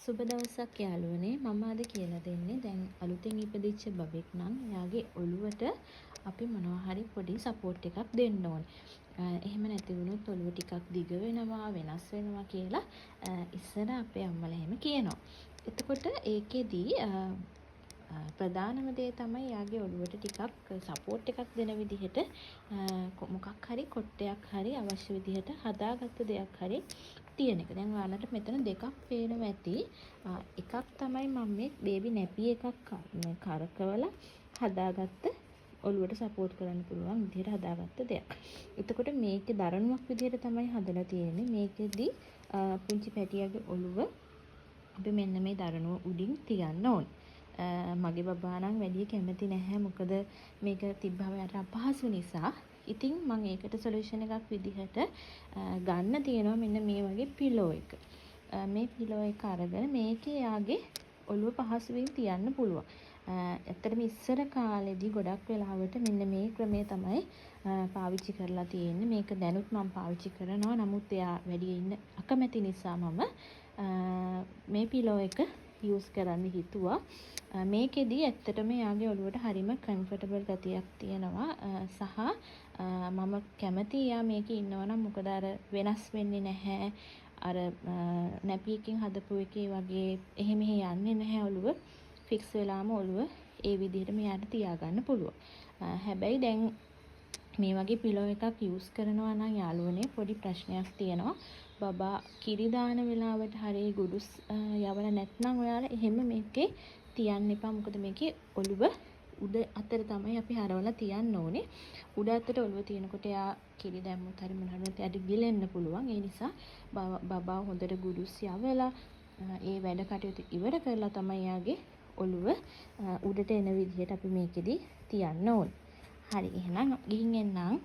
සුබ දවසක් යාළුවනේ. මම අද කියලා දෙන්නේ දැන් අලුතෙන් ඉපදිච්ච බබෙක් නම් එයාගේ ඔළුවට අපි මොනවා හරි පොඩි සපෝට් එකක් දෙන්න ඕනේ. එහෙම නැති වුණොත් ඔළුව ටිකක් දිග වෙනවා, වෙනස් වෙනවා කියලා ඉස්සර අපේ අම්මලා එහෙම කියනවා. එතකොට ඒකෙදී ප්‍රධානම දේ තමයි යාගේ ඔළුවට ටිකක් සපෝට් එකක් දෙන විදිහට මොකක් හරි කොට්ටයක් හරි අවශ්‍ය විදිහට හදාගත්ත දෙයක් හරි තියෙන එක. දැන් ඔයාලට මෙතන දෙකක් පේනවා ඇති. එකක් තමයි මම මේ බේබි නැපි එකක් කරකවලා හදාගත්ත ඔළුවට සපෝට් කරන්න පුළුවන් විදිහට හදාගත්ත දෙයක්. එතකොට මේකේ දරණුවක් විදිහට තමයි හදලා තියෙන්නේ. මේකෙදි පුංචි පැටියාගේ ඔළුව අපි මෙන්න මේ දරණුව උඩින් තියන්න ඕනේ. මගේ බබා නම් වැඩි කැමති නැහැ. මොකද මේක තිබ්බම යට අපහසු නිසා. ඉතින් මම ඒකට සොලියුෂන් එකක් විදිහට ගන්න තියෙනවා මෙන්න මේ වගේ පිලෝ එක. මේ පිලෝ එක අරගෙන මේකේ යාගේ ඔළුව පහසුවෙන් තියන්න පුළුවන්. ඇත්තටම ඉස්සර කාලෙදී ගොඩක් වෙලාවට මෙන්න මේ ක්‍රමය තමයි පාවිච්චි කරලා තියෙන්නේ. මේක දැනුත් මම පාවිච්චි කරනවා. නමුත් එයා වැඩි ඉන්න අකමැති නිසා මම මේ පිලෝ එක යූස් කරන්න හිතුවා. මේකෙදී ඇත්තටම යාගේ ඔළුවට හරිම කම්ෆර්ටබල් ගතියක් තියෙනවා. සහ මම කැමති එයා මේකේ ඉන්නවා නම් මොකද අර වෙනස් වෙන්නේ නැහැ. අර නැපියකින් හදපු එකේ වගේ එහෙම යන්නේ නැහැ ඔළුව. ෆික්ස් වෙලාම ඔළුව ඒ විදිහටම යාට තියාගන්න පුළුවන්. හැබැයි දැන් මේ වගේ පිලෝ එකක් යූස් කරනවා නම් යාළුවනේ පොඩි ප්‍රශ්නයක් තියෙනවා. බබා කිරි දාන වෙලාවට හරිය ගුඩුස් යවලා නැත්නම් ඔයාලා එහෙම මේකේ තියන්න එපා. මොකද මේකේ ඔළුව උඩ අතර තමයි අපි හරවලා තියන්න ඕනේ. උඩ අතට ඔළුව තියෙනකොට එයා කිරි දැම්මොත් හරි මොන හරි වුණොත් එයාට ගිලෙන්න පුළුවන්. ඒ නිසා බබා හොඳට ගුඩුස් යවලා ඒ වැඩ කටයුතු ඉවර කරලා තමයි එයාගේ ඔළුව උඩට එන විදිහට අපි මේකෙදි තියන්න ඕනේ. හරි එහෙනම් ගිහින් එන්නම්.